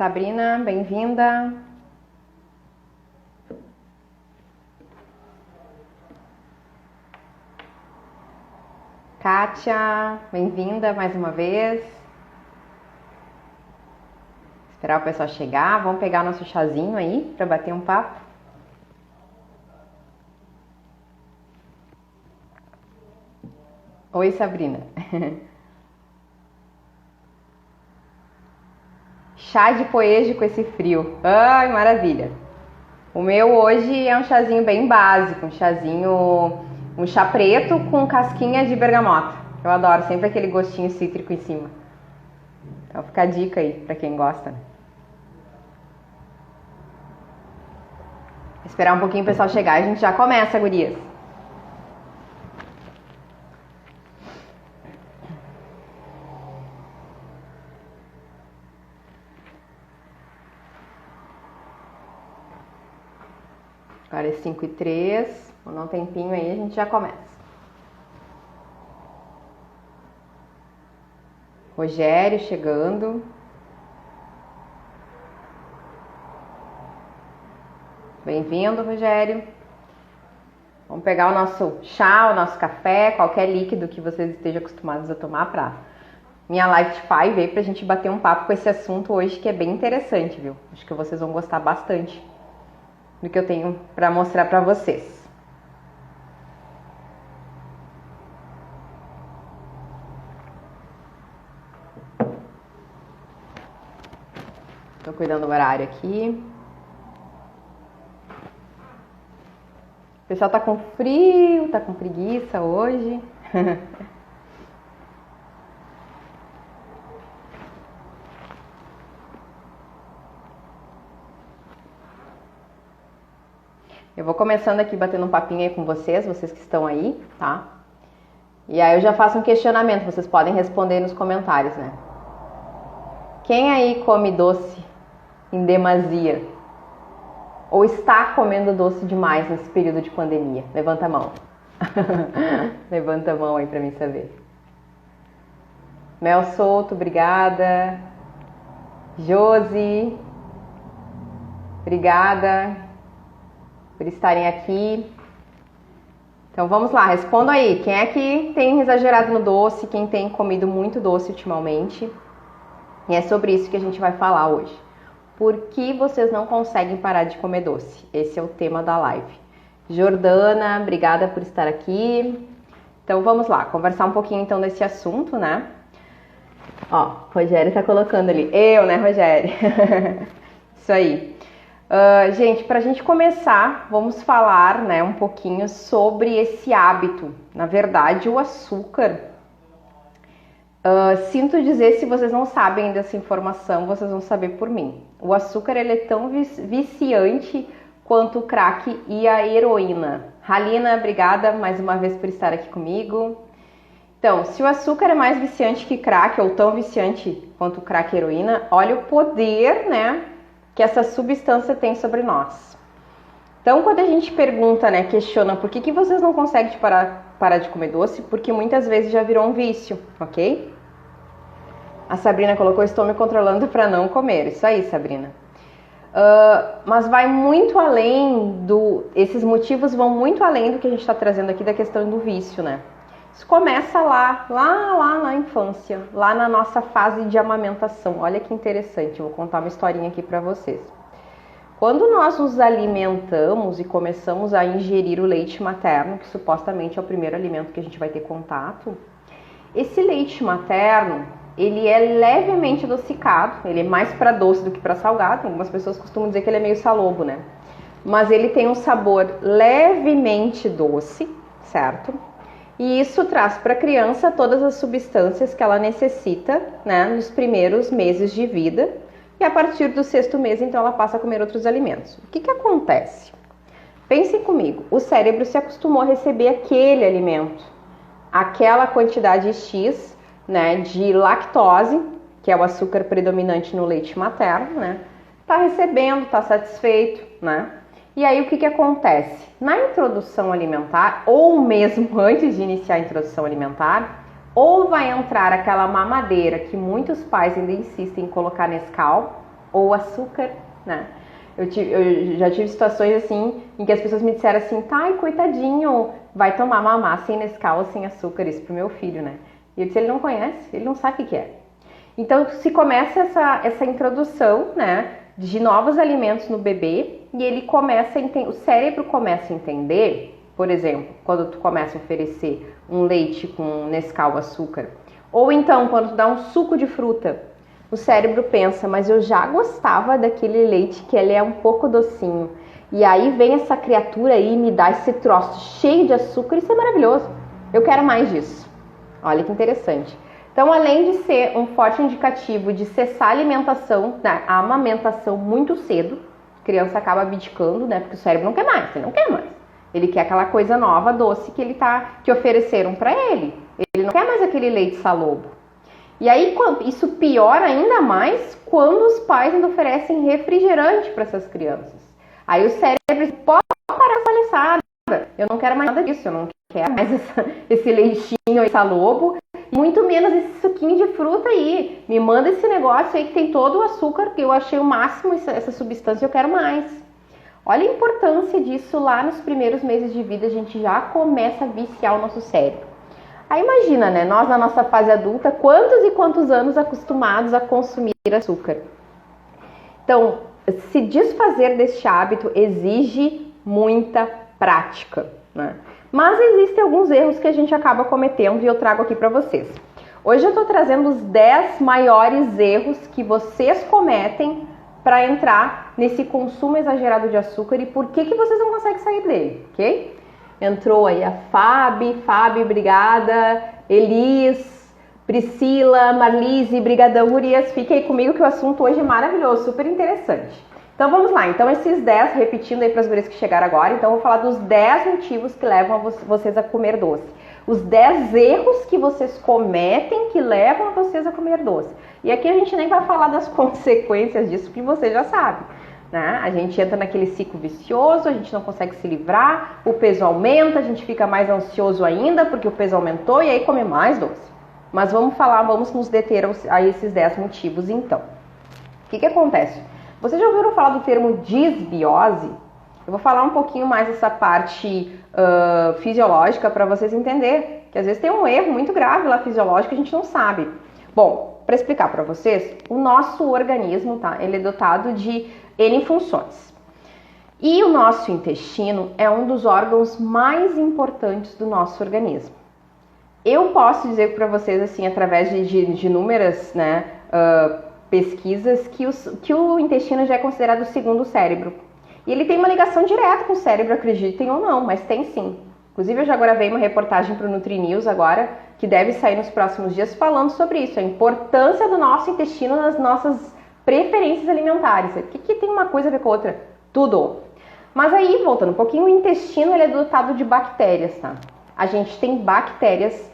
Sabrina, bem-vinda. Kátia, bem-vinda mais uma vez. Esperar o pessoal chegar. Vamos pegar nosso chazinho aí para bater um papo. Oi, Sabrina. Chá de poejo com esse frio. Ai, maravilha. O meu hoje é um chazinho bem básico, um chá preto com casquinha de bergamota. Eu adoro, sempre aquele gostinho cítrico em cima. Então fica a dica aí pra quem gosta. Esperar um pouquinho o pessoal chegar e a gente já começa, gurias. Agora é 5h03, vou dar um tempinho aí, a gente já começa. Rogério chegando. Bem-vindo, Rogério. Vamos pegar o nosso chá, o nosso café, qualquer líquido que vocês estejam acostumados a tomar para minha live de pai veio pra gente bater um papo com esse assunto hoje que é bem interessante, viu? Acho que vocês vão gostar bastante do que eu tenho para mostrar para vocês. Tô cuidando do horário aqui. O pessoal tá com frio, tá com preguiça hoje. Eu vou começando aqui batendo um papinho aí com vocês que estão aí, tá? E aí eu já faço um questionamento, vocês podem responder nos comentários, né? Quem aí come doce em demasia? Ou está comendo doce demais nesse período de pandemia? Levanta a mão. Levanta a mão aí pra mim saber. Mel Souto, obrigada. Josi, obrigada por estarem aqui. Então vamos lá, respondam aí. Quem é que tem exagerado no doce? Quem tem comido muito doce ultimamente? E é sobre isso que a gente vai falar hoje. Por que vocês não conseguem parar de comer doce? Esse é o tema da live. Jordana, obrigada por estar aqui. Então vamos lá, conversar um pouquinho então desse assunto, né? Ó, Rogério tá colocando ali. Eu, né, Rogério? Isso aí. Gente, pra gente começar, vamos falar, né, um pouquinho sobre esse hábito. Na verdade, o açúcar... sinto dizer, se vocês não sabem dessa informação, vocês vão saber por mim. O açúcar ele é tão viciante quanto o crack e a heroína. Halina, obrigada mais uma vez por estar aqui comigo. Então, se o açúcar é mais viciante que crack, ou tão viciante quanto o crack e a heroína, olha o poder, né, que essa substância tem sobre nós. Então, quando a gente pergunta, né, questiona por que vocês não conseguem parar de comer doce, porque muitas vezes já virou um vício, ok? A Sabrina colocou, estou me controlando para não comer. Isso aí, Sabrina. Mas vai muito além esses motivos vão muito além do que a gente está trazendo aqui da questão do vício, né? Isso começa lá na infância, lá na nossa fase de amamentação. Olha que interessante, eu vou contar uma historinha aqui para vocês. Quando nós nos alimentamos e começamos a ingerir o leite materno, que supostamente é o primeiro alimento que a gente vai ter contato, esse leite materno, ele é levemente adocicado, ele é mais para doce do que para salgado. Algumas pessoas costumam dizer que ele é meio salobo, né? Mas ele tem um sabor levemente doce, certo? E isso traz para a criança todas as substâncias que ela necessita, né, nos primeiros meses de vida. E a partir do 6º mês, então, ela passa a comer outros alimentos. O que acontece? Pensem comigo, o cérebro se acostumou a receber aquele alimento, aquela quantidade X, né, de lactose, que é o açúcar predominante no leite materno, né? Tá recebendo, tá satisfeito, né? E aí o que acontece? Na introdução alimentar, ou mesmo antes de iniciar a introdução alimentar, ou vai entrar aquela mamadeira que muitos pais ainda insistem em colocar Nescau, ou açúcar, né? Eu já tive situações assim, em que as pessoas me disseram assim, tá, coitadinho, vai tomar mamá sem Nescau ou sem açúcar, isso pro meu filho, né? E eu disse, ele não conhece, ele não sabe o que é. Então, se começa essa introdução, né, de novos alimentos no bebê, e ele começa a entender, o cérebro começa a entender, por exemplo, quando tu começa a oferecer um leite com Nescau, açúcar, ou então quando tu dá um suco de fruta, o cérebro pensa, mas eu já gostava daquele leite que ele é um pouco docinho. E aí vem essa criatura aí e me dá esse troço cheio de açúcar, isso é maravilhoso. Eu quero mais disso. Olha que interessante. Então, além de ser um forte indicativo de cessar a alimentação, né, a amamentação muito cedo, a criança acaba abdicando, né, porque o cérebro não quer mais, ele não quer mais. Ele quer aquela coisa nova, doce, que ofereceram para ele. Ele não quer mais aquele leite salobo. E aí, isso piora ainda mais quando os pais ainda oferecem refrigerante para essas crianças. Aí o cérebro diz, pode parar essa palhaçada, eu não quero mais nada disso, eu não quero mais esse leitinho aí salobo, muito menos esse suquinho de fruta aí. Me manda esse negócio aí que tem todo o açúcar, que eu achei o máximo essa substância, eu quero mais. Olha a importância disso lá nos primeiros meses de vida, a gente já começa a viciar o nosso cérebro. Aí imagina, né, nós na nossa fase adulta, quantos e quantos anos acostumados a consumir açúcar. Então, se desfazer deste hábito exige muita prática, né? Mas existem alguns erros que a gente acaba cometendo e eu trago aqui para vocês. Hoje eu estou trazendo os 10 maiores erros que vocês cometem para entrar nesse consumo exagerado de açúcar e por que vocês não conseguem sair dele, ok? Entrou aí a Fábio, obrigada, Elis, Priscila, Marlise, brigadão, gurias. Fiquem aí comigo que o assunto hoje é maravilhoso, super interessante. Então vamos lá, então esses 10, repetindo aí para as gurias que chegaram agora, então eu vou falar dos 10 motivos que levam vocês a comer doce. Os 10 erros que vocês cometem que levam a vocês a comer doce. E aqui a gente nem vai falar das consequências disso, que você já sabe. Né? A gente entra naquele ciclo vicioso, a gente não consegue se livrar, o peso aumenta, a gente fica mais ansioso ainda porque o peso aumentou e aí come mais doce. Mas vamos nos deter a esses 10 motivos então. O que acontece? Vocês já ouviram falar do termo disbiose? Eu vou falar um pouquinho mais dessa parte fisiológica para vocês entenderem que às vezes tem um erro muito grave lá fisiológico que a gente não sabe. Bom, para explicar para vocês, o nosso organismo, tá? Ele é dotado de N funções. E o nosso intestino é um dos órgãos mais importantes do nosso organismo. Eu posso dizer para vocês, assim, através de inúmeras, né, pesquisas, que o intestino já é considerado o segundo cérebro. E ele tem uma ligação direta com o cérebro, acreditem ou não, mas tem sim. Inclusive, eu já gravei uma reportagem para o NutriNews agora, que deve sair nos próximos dias, falando sobre isso, a importância do nosso intestino nas nossas preferências alimentares. O que tem uma coisa a ver com a outra? Tudo. Mas aí, voltando um pouquinho, o intestino ele é dotado de bactérias, tá? A gente tem bactérias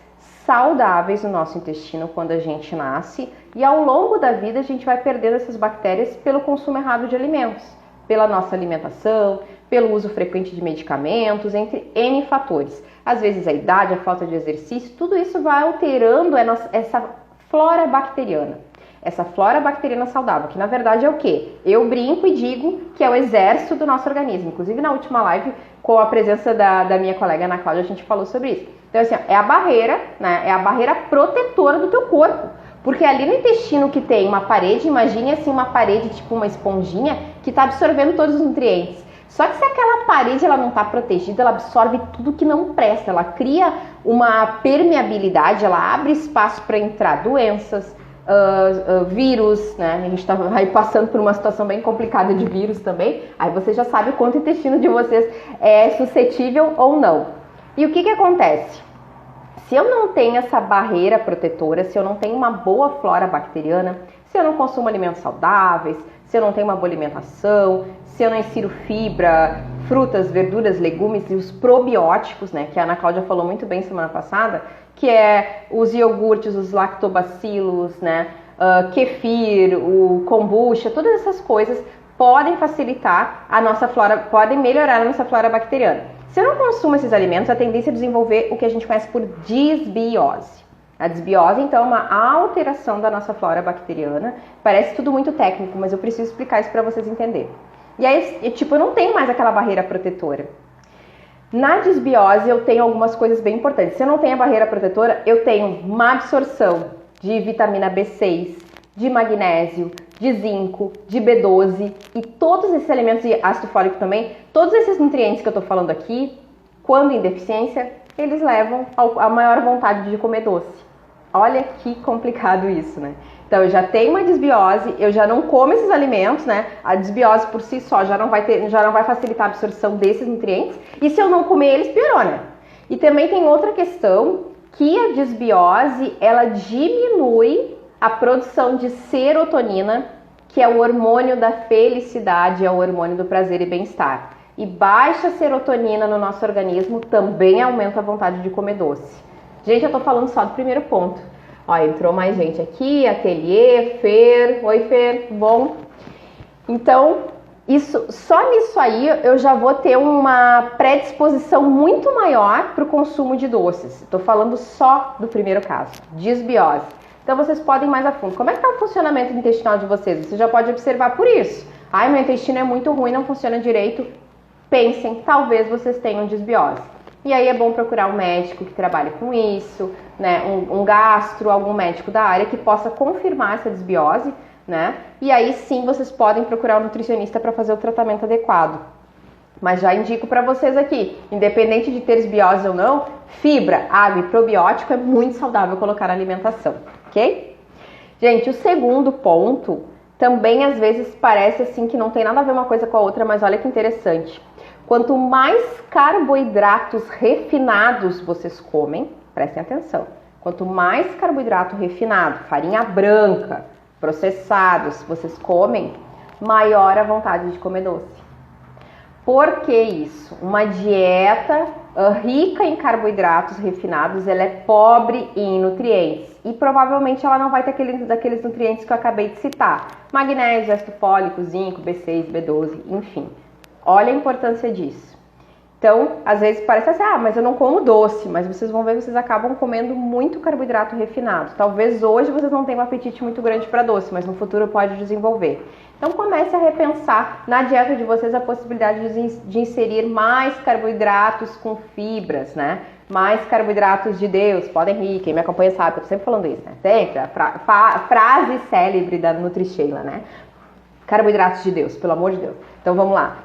saudáveis no nosso intestino quando a gente nasce e ao longo da vida a gente vai perdendo essas bactérias pelo consumo errado de alimentos, pela nossa alimentação, pelo uso frequente de medicamentos, entre N fatores. Às vezes a idade, a falta de exercício, tudo isso vai alterando essa flora bacteriana. Essa flora bacteriana saudável, que na verdade é o quê? Eu brinco e digo que é o exército do nosso organismo. Inclusive na última live, com a presença da minha colega Ana Cláudia, a gente falou sobre isso. Então assim, é a barreira, né? É a barreira protetora do teu corpo. Porque ali no intestino que tem uma parede, imagine assim uma parede tipo uma esponjinha que está absorvendo todos os nutrientes. Só que se aquela parede ela não está protegida, ela absorve tudo que não presta. Ela cria uma permeabilidade, ela abre espaço para entrar doenças, vírus, né? A gente está aí passando por uma situação bem complicada de vírus também. Aí você já sabe o quanto o intestino de vocês é suscetível ou não. E o que acontece? Se eu não tenho essa barreira protetora, se eu não tenho uma boa flora bacteriana, se eu não consumo alimentos saudáveis, se eu não tenho uma boa alimentação, se eu não insiro fibra, frutas, verduras, legumes e os probióticos, né, que a Ana Cláudia falou muito bem semana passada, que é os iogurtes, os lactobacilos, né, kefir, o kombucha, todas essas coisas podem facilitar a nossa flora, podem melhorar a nossa flora bacteriana. Se eu não consumo esses alimentos, a tendência é desenvolver o que a gente conhece por disbiose. A desbiose, então, é uma alteração da nossa flora bacteriana. Parece tudo muito técnico, mas eu preciso explicar isso para vocês entenderem. E aí, tipo, eu não tenho mais aquela barreira protetora. Na desbiose, eu tenho algumas coisas bem importantes. Se eu não tenho a barreira protetora, eu tenho má absorção de vitamina B6, de magnésio, de zinco, de B12 e todos esses elementos, e ácido fólico também, todos esses nutrientes que eu tô falando aqui, quando em deficiência, eles levam a maior vontade de comer doce. Olha que complicado isso, né? Então, eu já tenho uma desbiose, eu já não como esses alimentos, né? A desbiose por si só já não vai facilitar a absorção desses nutrientes. E se eu não comer eles, piorou, né? E também tem outra questão, que a desbiose, ela diminui a produção de serotonina, que é o hormônio da felicidade, é o hormônio do prazer e bem-estar. E baixa serotonina no nosso organismo também aumenta a vontade de comer doce. Gente, eu tô falando só do primeiro ponto. Ó, entrou mais gente aqui, Ateliê, Fer. Oi, Fer, bom? Então, só nisso aí eu já vou ter uma predisposição muito maior para o consumo de doces. Estou falando só do primeiro caso, desbiose. Então, vocês podem ir mais a fundo. Como é que está o funcionamento intestinal de vocês? Você já pode observar por isso. Ai, meu intestino é muito ruim, não funciona direito. Pensem, talvez vocês tenham desbiose. E aí é bom procurar um médico que trabalhe com isso, né? Um gastro, algum médico da área que possa confirmar essa desbiose, né? E aí sim vocês podem procurar um nutricionista para fazer o tratamento adequado. Mas já indico para vocês aqui, independente de ter desbiose ou não, fibra, água e probiótico é muito saudável colocar na alimentação, ok? Gente, o segundo ponto também às vezes parece assim que não tem nada a ver uma coisa com a outra, mas olha que interessante. Quanto mais carboidratos refinados vocês comem, prestem atenção, quanto mais carboidrato refinado, farinha branca, processados vocês comem, maior a vontade de comer doce. Por que isso? Uma dieta rica em carboidratos refinados, ela é pobre em nutrientes e provavelmente ela não vai ter daqueles nutrientes que eu acabei de citar, magnésio, ácido fólico, zinco, B6, B12, enfim. Olha a importância disso. Então, às vezes parece assim, mas eu não como doce, mas vocês vão ver que vocês acabam comendo muito carboidrato refinado. Talvez hoje vocês não tenham um apetite muito grande para doce, mas no futuro pode desenvolver. Então, comece a repensar na dieta de vocês a possibilidade de inserir mais carboidratos com fibras, né? Mais carboidratos de Deus, podem rir, quem me acompanha sabe, eu tô sempre falando isso, né? Sempre, a frase célebre da Nutri-Sheila, né? Carboidratos de Deus, pelo amor de Deus. Então vamos lá,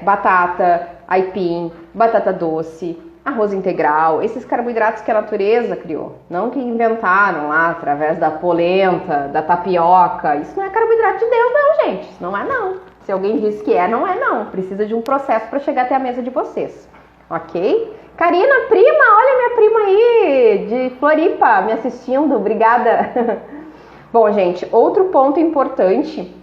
batata, aipim, batata doce, arroz integral, esses carboidratos que a natureza criou, não que inventaram lá através da polenta, da tapioca, isso não é carboidrato de Deus não, gente, isso não é não. Se alguém diz que é, não é não, precisa de um processo para chegar até a mesa de vocês, ok? Karina, prima, olha minha prima aí, de Floripa, me assistindo, obrigada. Bom, gente, outro ponto importante...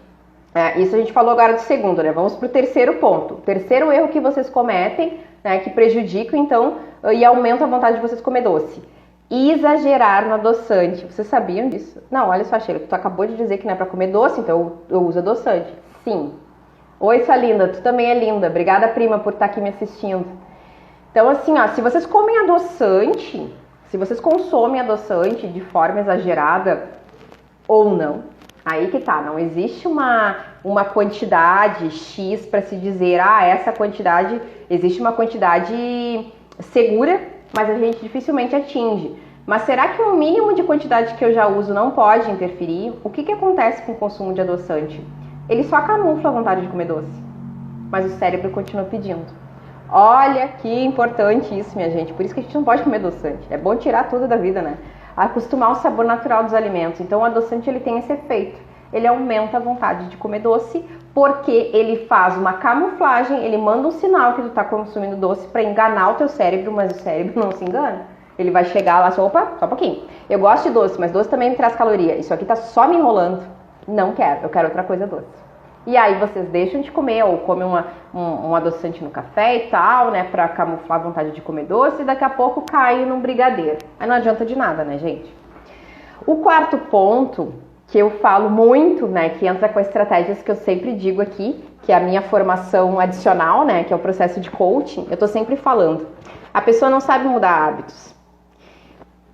isso a gente falou agora do segundo, né? Vamos para o terceiro ponto. O terceiro erro que vocês cometem, né, que prejudica, então, e aumenta a vontade de vocês comer doce. Exagerar no adoçante. Vocês sabiam disso? Não, olha só, Sheila, tu acabou de dizer que não é para comer doce, então eu uso adoçante. Sim. Oi, sua linda, tu também é linda. Obrigada, prima, por estar aqui me assistindo. Então, assim, ó, se vocês comem adoçante, se vocês consomem adoçante de forma exagerada ou não, aí que tá, não existe uma quantidade X para se dizer, essa quantidade, existe uma quantidade segura, mas a gente dificilmente atinge. Mas será que um mínimo de quantidade que eu já uso não pode interferir? O que acontece com o consumo de adoçante? Ele só camufla a vontade de comer doce, mas o cérebro continua pedindo. Olha que importante isso, minha gente, por isso que a gente não pode comer adoçante. É bom tirar tudo da vida, né? Acostumar o sabor natural dos alimentos. Então o adoçante ele tem esse efeito. Ele aumenta a vontade de comer doce porque ele faz uma camuflagem, ele manda um sinal que tu tá consumindo doce para enganar o teu cérebro, mas o cérebro não se engana. Ele vai chegar lá assim, opa, só um pouquinho. Eu gosto de doce, mas doce também me traz caloria. Isso aqui tá só me enrolando. Não quero, eu quero outra coisa doce. E aí vocês deixam de comer ou comem um adoçante no café e tal, né, pra camuflar a vontade de comer doce e daqui a pouco cai num brigadeiro. Aí não adianta de nada, né, gente? O quarto ponto que eu falo muito, né, que entra com estratégias que eu sempre digo aqui, que é a minha formação adicional, né, que é o processo de coaching, eu tô sempre falando. A pessoa não sabe mudar hábitos.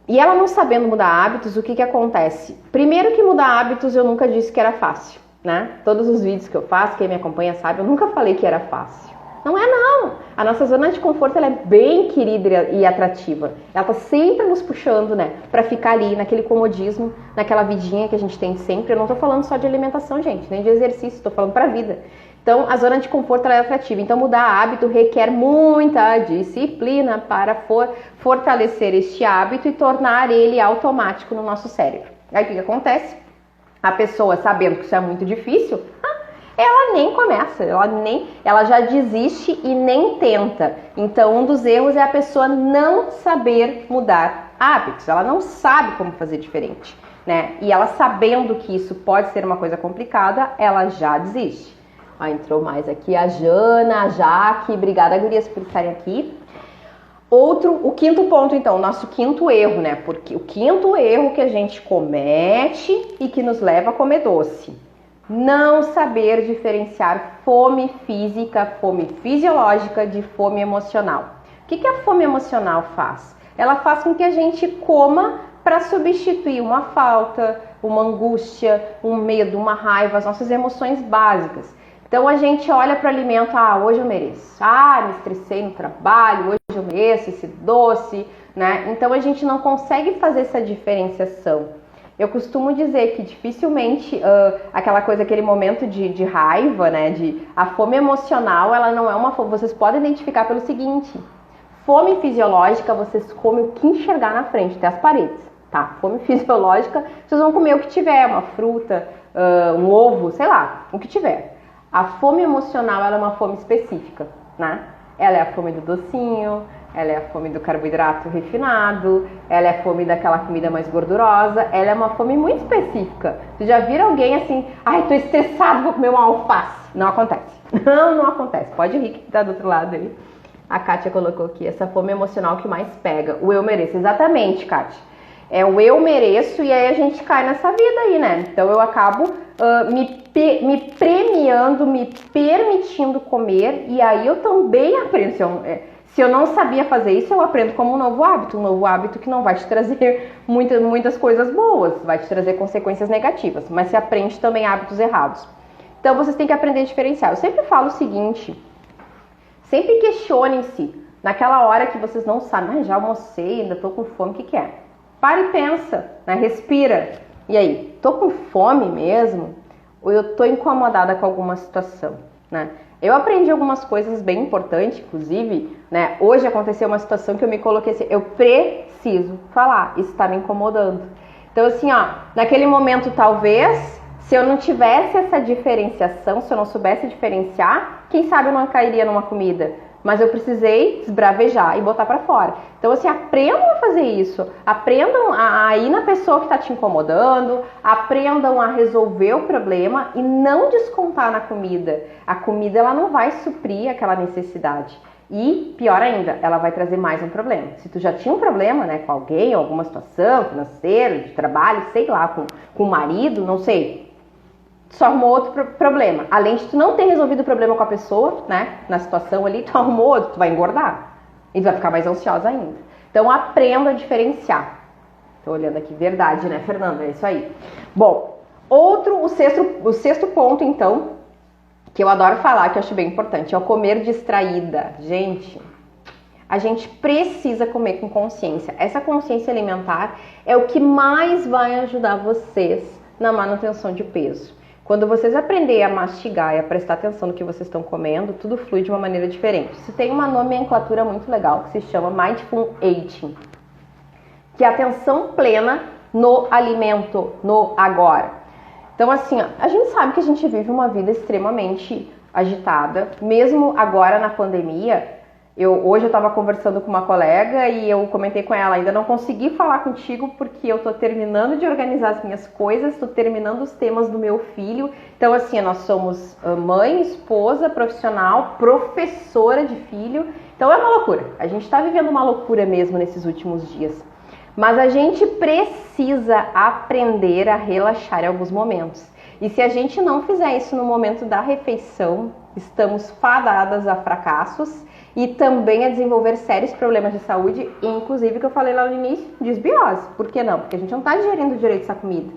E ela não sabendo mudar hábitos, o que acontece? Primeiro que mudar hábitos eu nunca disse que era fácil, né? Todos os vídeos que eu faço, quem me acompanha sabe, eu nunca falei que era fácil. Não é não! A nossa zona de conforto ela é bem querida e atrativa. Ela tá sempre nos puxando, né? Pra ficar ali naquele comodismo, naquela vidinha que a gente tem sempre. Eu não tô falando só de alimentação, gente, nem de exercício, tô falando pra vida. Então, a zona de conforto ela é atrativa. Então, mudar hábito requer muita disciplina para fortalecer este hábito e tornar ele automático no nosso cérebro. Aí, o que acontece? A pessoa, sabendo que isso é muito difícil, ela nem começa, ela já desiste e nem tenta. Então, um dos erros é a pessoa não saber mudar hábitos. Ela não sabe como fazer diferente, né? E ela sabendo que isso pode ser uma coisa complicada, ela já desiste. Entrou mais aqui a Jana, a Jaque, obrigada, gurias, por estarem aqui. O quinto ponto, então, o nosso quinto erro, né? Porque o quinto erro que a gente comete e que nos leva a comer doce. Não saber diferenciar fome física, fome fisiológica de fome emocional. O que a fome emocional faz? Ela faz com que a gente coma para substituir uma falta, uma angústia, um medo, uma raiva, as nossas emoções básicas. Então a gente olha para o alimento, hoje eu mereço, me estressei no trabalho, hoje eu mereço esse doce, né? Então a gente não consegue fazer essa diferenciação. Eu costumo dizer que dificilmente aquele momento de raiva, né? A fome emocional, ela não é uma fome. Vocês podem identificar pelo seguinte: fome fisiológica, vocês comem o que enxergar na frente, até as paredes, tá? Fome fisiológica, vocês vão comer o que tiver, uma fruta, um ovo, sei lá, o que tiver. A fome emocional, ela é uma fome específica, né? Ela é a fome do docinho, ela é a fome do carboidrato refinado, ela é a fome daquela comida mais gordurosa, ela é uma fome muito específica. Vocês já viram alguém assim, tô estressado, vou comer uma alface? Não acontece. Não acontece. Pode rir que tá do outro lado aí. A Kátia colocou aqui, essa fome emocional que mais pega. O eu mereço. Exatamente, Kátia. É o eu mereço e aí a gente cai nessa vida aí, né? Então eu acabo me premiando, me permitindo comer e aí eu também aprendo. Se eu não sabia fazer isso, eu aprendo como um novo hábito que não vai te trazer muitas coisas boas, vai te trazer consequências negativas, mas você aprende também hábitos errados. Então vocês têm que aprender a diferenciar. Eu sempre falo o seguinte, sempre questionem-se naquela hora que vocês não sabem, já almocei, ainda tô com fome, o que é? Para e pensa, né? Respira. E aí, tô com fome mesmo? Ou eu tô incomodada com alguma situação, né? Eu aprendi algumas coisas bem importantes, inclusive, né? Hoje aconteceu uma situação que eu me coloquei assim, eu preciso falar, isso tá me incomodando. Então assim, naquele momento talvez, se eu não tivesse essa diferenciação, se eu não soubesse diferenciar, quem sabe eu não cairia numa comida. Mas eu precisei esbravejar e botar pra fora. Então, assim, aprendam a fazer isso. Aprendam a ir na pessoa que tá te incomodando. Aprendam a resolver o problema e não descontar na comida. A comida, ela não vai suprir aquela necessidade. E, pior ainda, ela vai trazer mais um problema. Se tu já tinha um problema, né, com alguém, alguma situação financeira, de trabalho, sei lá, com o marido, não sei... só arrumou outro problema. Além de tu não ter resolvido o problema com a pessoa, né? Na situação ali, tu arrumou outro, tu vai engordar. E tu vai ficar mais ansiosa ainda. Então, aprenda a diferenciar. Tô olhando aqui, verdade, né, Fernanda? É isso aí. Bom, o sexto ponto, então, que eu adoro falar, que eu acho bem importante, é o comer distraída. Gente, a gente precisa comer com consciência. Essa consciência alimentar é o que mais vai ajudar vocês na manutenção de peso. Quando vocês aprenderem a mastigar e a prestar atenção no que vocês estão comendo, tudo flui de uma maneira diferente. Isso tem uma nomenclatura muito legal que se chama Mindful Eating, que é atenção plena no alimento, no agora. Então assim, a gente sabe que a gente vive uma vida extremamente agitada, mesmo agora na pandemia. Hoje eu estava conversando com uma colega e eu comentei com ela, ainda não consegui falar contigo porque eu tô terminando de organizar as minhas coisas, tô terminando os temas do meu filho. Então assim, nós somos mãe, esposa, profissional, professora de filho. Então é uma loucura, a gente tá vivendo uma loucura mesmo nesses últimos dias. Mas a gente precisa aprender a relaxar em alguns momentos. E se a gente não fizer isso no momento da refeição, estamos fadadas a fracassos. e também a desenvolver sérios problemas de saúde, inclusive que eu falei lá no início, desbiose. Por que não? Porque a gente não está digerindo direito essa comida.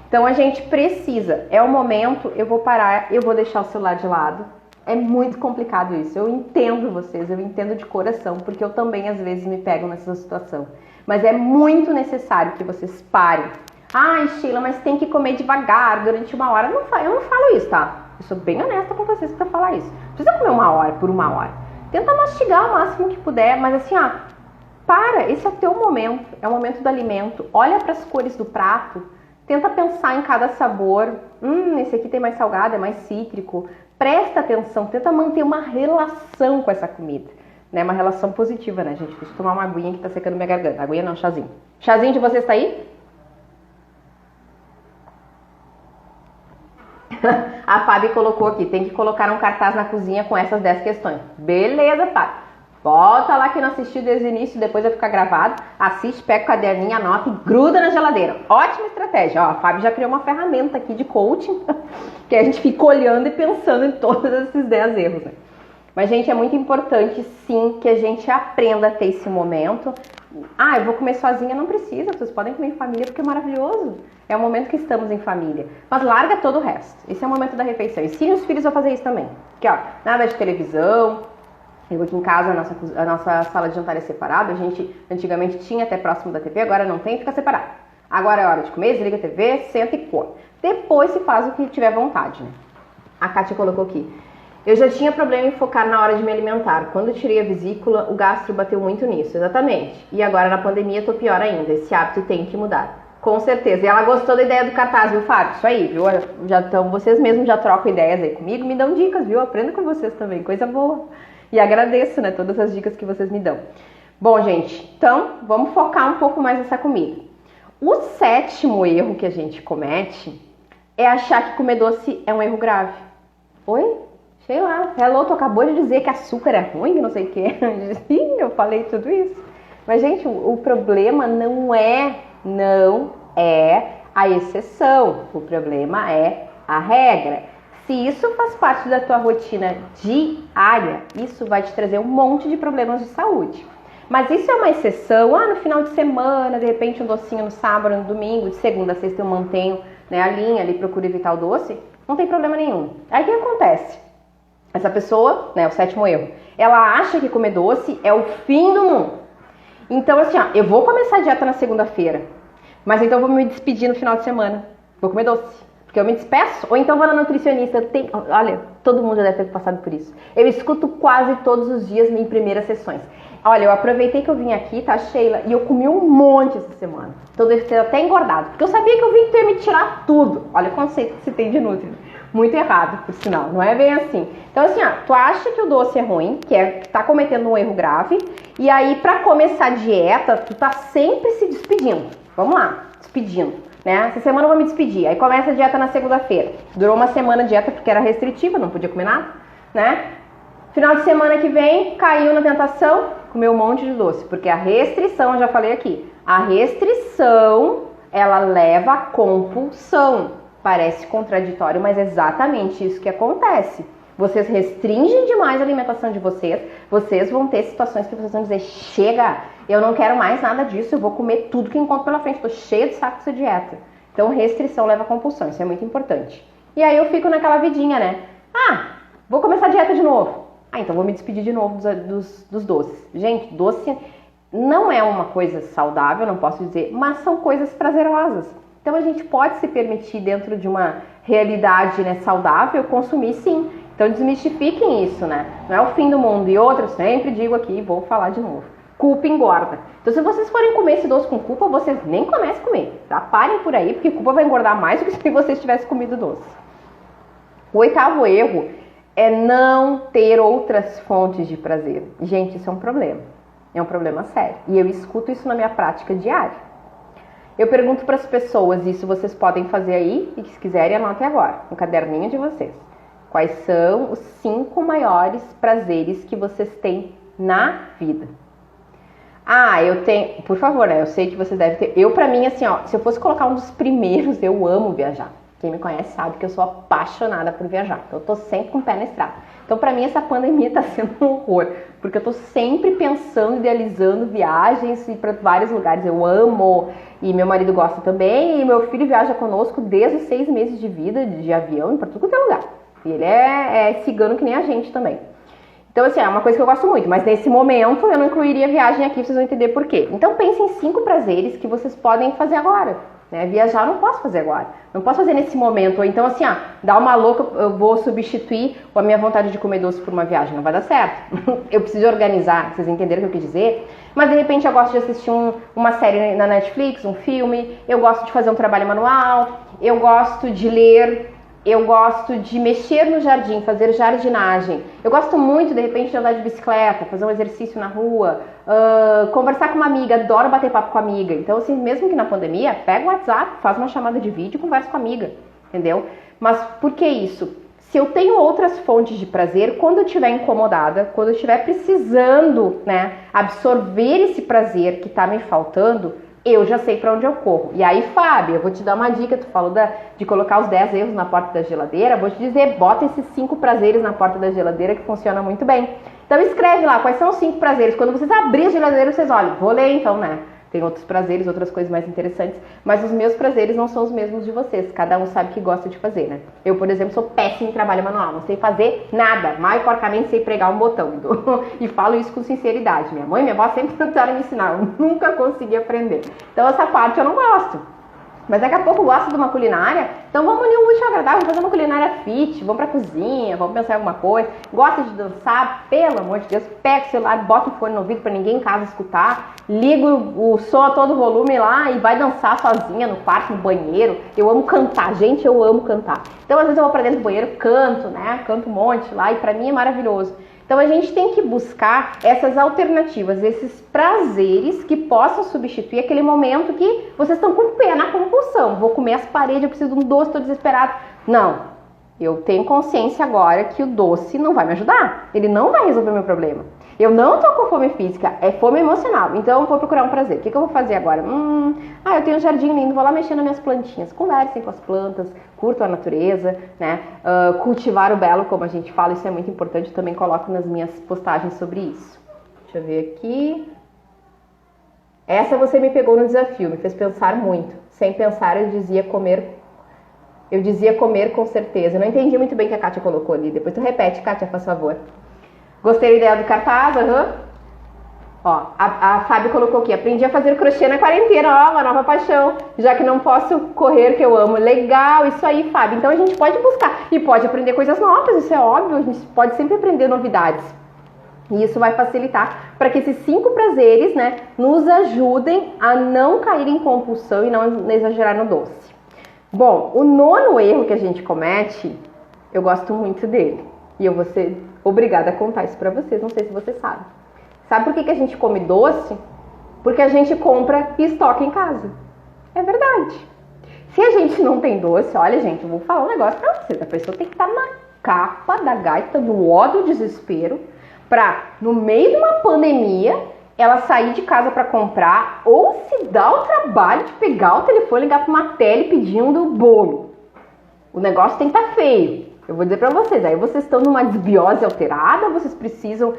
Então a gente precisa, é o momento, eu vou parar, eu vou deixar o celular de lado. É muito complicado isso, eu entendo vocês, eu entendo de coração, porque eu também às vezes me pego nessa situação. Mas é muito necessário que vocês parem. Ai, Sheila, mas tem que comer devagar durante 1 hora. Eu não falo isso, tá? Eu sou bem honesta com vocês pra falar isso. Não precisa comer 1 hora por 1 hora. Tenta mastigar o máximo que puder, mas assim, ó, para, esse é o teu momento, é o momento do alimento. Olha para as cores do prato, tenta pensar em cada sabor. Esse aqui tem mais salgado, é mais cítrico. Presta atenção, tenta manter uma relação com essa comida. Né? Uma relação positiva, né, gente? Deixa eu tomar uma aguinha que tá secando minha garganta. Aguinha não, chazinho. Chazinho de vocês tá aí? A Fábio colocou aqui, tem que colocar um cartaz na cozinha com essas 10 questões. Beleza, Fábio. Volta lá que não assistiu desde o início, depois vai ficar gravado. Assiste, pega o caderninho, anota e gruda na geladeira. Ótima estratégia. Ó, a Fábio já criou uma ferramenta aqui de coaching, que a gente fica olhando e pensando em todos esses 10 erros, né? Mas, gente, é muito importante, sim, que a gente aprenda a ter esse momento. Ah, eu vou comer sozinha, não precisa, vocês podem comer em família porque é maravilhoso. É o momento que estamos em família. Mas larga todo o resto. Esse é o momento da refeição. Ensine os filhos a fazer isso também. Aqui, ó, nada de televisão. Eu aqui em casa, a nossa sala de jantar é separada. A gente antigamente tinha até próximo da TV, agora não tem, fica separado. Agora é hora de comer, desliga a TV, senta e come. Depois se faz o que tiver vontade, né? A Kátia colocou aqui. Eu já tinha problema em focar na hora de me alimentar. Quando tirei a vesícula, o gastro bateu muito nisso, exatamente. E agora na pandemia tô pior ainda. Esse hábito tem que mudar. Com certeza. E ela gostou da ideia do cartaz, viu, Fábio? Isso aí, viu? Então vocês mesmos já trocam ideias aí comigo, me dão dicas, viu? Aprendo com vocês também, coisa boa. E agradeço, né, todas as dicas que vocês me dão. Bom, gente, então vamos focar um pouco mais nessa comida. O 7º erro que a gente comete é achar que comer doce é um erro grave. Oi? Sei lá, hello, tu acabou de dizer que açúcar é ruim, que não sei o quê. Sim, eu falei tudo isso. Mas, gente, o problema não é a exceção. O problema é a regra. Se isso faz parte da tua rotina diária, isso vai te trazer um monte de problemas de saúde. Mas isso é uma exceção. No final de semana, de repente um docinho no sábado, no domingo, de segunda a sexta eu mantenho, né, a linha ali, procuro evitar o doce. Não tem problema nenhum. Aí o que acontece? Essa pessoa, né, o 7º erro, ela acha que comer doce é o fim do mundo. Então, assim, eu vou começar a dieta na segunda-feira, mas então eu vou me despedir no final de semana. Vou comer doce, porque eu me despeço. Ou então vou na nutricionista. Olha, todo mundo já deve ter passado por isso. Eu escuto quase todos os dias em primeiras sessões. Olha, eu aproveitei que eu vim aqui, tá, Sheila? E eu comi um monte essa semana. Tô até engordado, porque eu sabia que eu vim ter me tirar tudo. Olha o conceito que se tem de nutri. Muito errado, por sinal, não é bem assim. Então, assim, tu acha que o doce é ruim, que tá cometendo um erro grave, e aí, pra começar a dieta, tu tá sempre se despedindo. Vamos lá, despedindo, né? Essa semana eu vou me despedir. Aí começa a dieta na segunda-feira. Durou uma semana a dieta porque era restritiva, não podia comer nada, né? Final de semana que vem, caiu na tentação, comeu um monte de doce, porque a restrição, eu já falei aqui, a restrição, ela leva à compulsão. Parece contraditório, mas é exatamente isso que acontece. Vocês restringem demais a alimentação de vocês, vocês vão ter situações que vocês vão dizer, chega, eu não quero mais nada disso, eu vou comer tudo que encontro pela frente, tô cheia de saco dessa dieta. Então restrição leva a compulsão, isso é muito importante. E aí eu fico naquela vidinha, né? Vou começar a dieta de novo. Então vou me despedir de novo dos doces. Gente, doce não é uma coisa saudável, não posso dizer, mas são coisas prazerosas. Então a gente pode se permitir dentro de uma realidade, né, saudável, consumir sim. Então desmistifiquem isso, né? Não é o fim do mundo. E outra, eu sempre digo aqui e vou falar de novo. Culpa engorda. Então se vocês forem comer esse doce com culpa, vocês nem comecem a comer. Tá? Parem por aí, porque culpa vai engordar mais do que se vocês tivessem comido doce. O 8º erro é não ter outras fontes de prazer. Gente, isso é um problema. É um problema sério. E eu escuto isso na minha prática diária. Eu pergunto para as pessoas, isso vocês podem fazer aí, e se quiserem, anotem agora, no caderninho de vocês. Quais são os 5 maiores prazeres que vocês têm na vida? Eu tenho, por favor, né? Eu sei que vocês devem ter. Eu, pra mim, assim, se eu fosse colocar um dos primeiros, eu amo viajar. Quem me conhece sabe que eu sou apaixonada por viajar. Então, eu tô sempre com o pé na estrada. Então, pra mim, essa pandemia tá sendo um horror, porque eu tô sempre pensando, idealizando viagens e para vários lugares. Eu amo, e meu marido gosta também, e meu filho viaja conosco desde os 6 meses de vida, de avião, para tudo quanto é lugar. E ele é cigano que nem a gente também. Então, assim, é uma coisa que eu gosto muito, mas nesse momento eu não incluiria viagem aqui, vocês vão entender por quê. Então, pensem em 5 prazeres que vocês podem fazer agora, né? Viajar eu não posso fazer agora, não posso fazer nesse momento. Ou então, assim, dá uma louca, eu vou substituir a minha vontade de comer doce por uma viagem, não vai dar certo. Eu preciso organizar, vocês entenderam o que eu quis dizer? Mas, de repente, eu gosto de assistir uma série na Netflix, um filme, eu gosto de fazer um trabalho manual, eu gosto de ler... Eu gosto de mexer no jardim, fazer jardinagem. Eu gosto muito, de repente, de andar de bicicleta, fazer um exercício na rua, conversar com uma amiga, adoro bater papo com a amiga. Então, assim, mesmo que na pandemia, pega o WhatsApp, faz uma chamada de vídeo e conversa com a amiga, entendeu? Mas por que isso? Se eu tenho outras fontes de prazer, quando eu estiver incomodada, quando eu estiver precisando, né, absorver esse prazer que está me faltando, eu já sei para onde eu corro. E aí, Fábio, eu vou te dar uma dica. Tu falou de colocar os 10 erros na porta da geladeira. Vou te dizer, bota esses 5 prazeres na porta da geladeira que funciona muito bem. Então escreve lá quais são os 5 prazeres. Quando vocês abrirem a geladeira, vocês olham, vou ler então, né? Tem outros prazeres, outras coisas mais interessantes, mas os meus prazeres não são os mesmos de vocês. Cada um sabe o que gosta de fazer, né? Eu, por exemplo, sou péssima em trabalho manual, não sei fazer nada. Mais porcamente sei pregar um botão. E falo isso com sinceridade. Minha mãe e minha avó sempre tentaram me ensinar, eu nunca consegui aprender. Então essa parte eu não gosto. Mas daqui a pouco eu gosto de uma culinária, então vamos unir o útil ao agradável, vamos fazer uma culinária fit, vamos pra cozinha, vamos pensar em alguma coisa. Gosta de dançar? Pelo amor de Deus, pega o celular, bota o fone no ouvido pra ninguém em casa escutar, liga o som a todo volume lá e vai dançar sozinha no quarto, no banheiro. Eu amo cantar, gente, eu amo cantar. Então às vezes eu vou pra dentro do banheiro, canto, né, canto um monte lá e pra mim é maravilhoso. Então a gente tem que buscar essas alternativas, esses prazeres que possam substituir aquele momento que vocês estão com o pé na compulsão. Vou comer as paredes, eu preciso de um doce, estou desesperado. Não, eu tenho consciência agora que o doce não vai me ajudar. Ele não vai resolver meu problema. Eu não estou com fome física, é fome emocional. Então eu vou procurar um prazer. O que eu vou fazer agora? Eu tenho um jardim lindo, vou lá mexer nas minhas plantinhas. Conversem com as plantas, curtam a natureza, né? Cultivar o belo, como a gente fala, isso é muito importante. Eu também coloco nas minhas postagens sobre isso. Deixa eu ver aqui. Essa você me pegou no desafio, me fez pensar muito. Sem pensar, eu dizia comer com certeza. Eu não entendi muito bem o que a Kátia colocou ali. Depois tu repete, Kátia, faz favor. Gostei da ideia do cartaz, Ó, a Fábio colocou aqui, aprendi a fazer crochê na quarentena, ó, uma nova paixão, já que não posso correr, que eu amo. Legal, isso aí, Fábio. Então a gente pode buscar e pode aprender coisas novas, isso é óbvio, a gente pode sempre aprender novidades. E isso vai facilitar para que esses 5 prazeres, né, nos ajudem a não cair em compulsão e não exagerar no doce. Bom, o 9º erro que a gente comete, eu gosto muito dele. E eu vou ser obrigada a contar isso pra vocês, não sei se vocês sabem. Sabe por que a gente come doce? Porque a gente compra e estoca em casa. É verdade. Se a gente não tem doce, olha, gente, eu vou falar um negócio pra vocês. A pessoa tem que estar na capa da gaita, no ó do desespero, pra, no meio de uma pandemia, ela sair de casa pra comprar ou se dar o trabalho de pegar o telefone e ligar pra uma tele pedindo bolo. O negócio tem que estar feio. Eu vou dizer pra vocês, aí vocês estão numa desbiose alterada, vocês precisam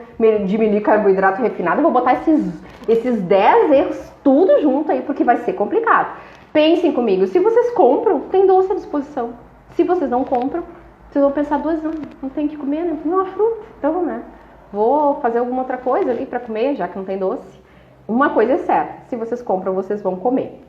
diminuir carboidrato refinado, eu vou botar esses 10 erros tudo junto aí, porque vai ser complicado. Pensem comigo, se vocês compram, tem doce à disposição. Se vocês não compram, vocês vão pensar 2 anos, não tem que comer, né? Não há fruta, então, né? Vou fazer alguma outra coisa ali pra comer, já que não tem doce. Uma coisa é certa, se vocês compram, vocês vão comer.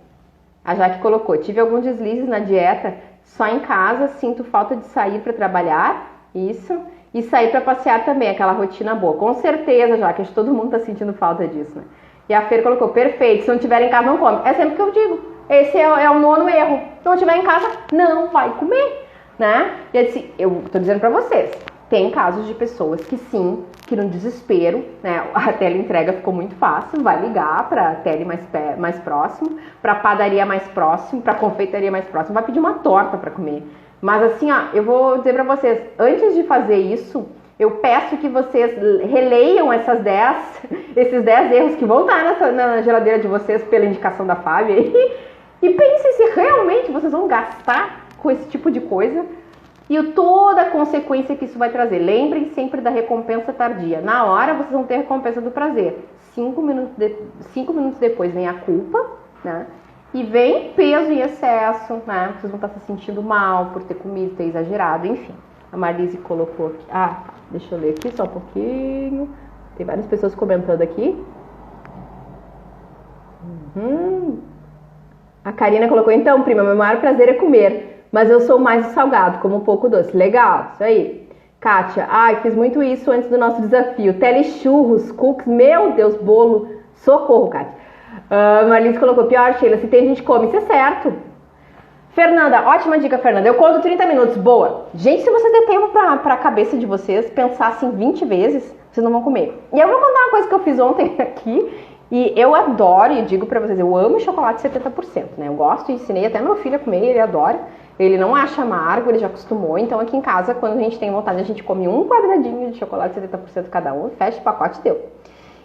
A Jaque colocou, tive algum deslize na dieta, só em casa, sinto falta de sair para trabalhar, isso, e sair para passear também, aquela rotina boa. Com certeza, Jaque, acho que todo mundo tá sentindo falta disso, né? E a Fer colocou, perfeito, se não tiver em casa, não come. É sempre o que eu digo, esse é o 9º erro. Se não tiver em casa, não vai comer, né? E assim, eu tô dizendo para vocês, tem casos de pessoas que sim, que no desespero, né, a teleentrega ficou muito fácil, vai ligar para a tele mais próximo, para a padaria mais próximo, para a confeitaria mais próximo, vai pedir uma torta para comer. Mas assim, ó, eu vou dizer para vocês, antes de fazer isso, eu peço que vocês releiam esses 10 erros que vão estar na geladeira de vocês pela indicação da Fábio e pensem se realmente vocês vão gastar com esse tipo de coisa. e toda a consequência que isso vai trazer. Lembrem sempre da recompensa tardia. Na hora vocês vão ter a recompensa do prazer. 5 minutos depois vem a culpa, né? E vem peso em excesso, né? Vocês vão estar se sentindo mal por ter comido, ter exagerado, enfim. A Marlise colocou aqui. Deixa eu ler aqui só um pouquinho. Tem várias pessoas comentando aqui. A Karina colocou, então, prima, meu maior prazer é comer, mas eu sou mais salgado, como um pouco doce. Legal, isso aí. Kátia, fiz muito isso antes do nosso desafio. Telechurros, cookies, meu Deus, bolo. Socorro, Kátia. Marlise colocou, pior, Sheila, se tem gente come, isso é certo. Fernanda, ótima dica, Fernanda. Eu conto 30 minutos, boa. Gente, se vocês der tempo pra cabeça de vocês pensar assim 20 vezes, vocês não vão comer. E eu vou contar uma coisa que eu fiz ontem aqui. E eu adoro, e digo pra vocês, eu amo chocolate 70%, né? Eu gosto, ensinei até meu filho a comer, ele adora. Ele não acha amargo, ele já acostumou. Então aqui em casa, quando a gente tem vontade, a gente come um quadradinho de chocolate 70% cada um, fecha o pacote e deu.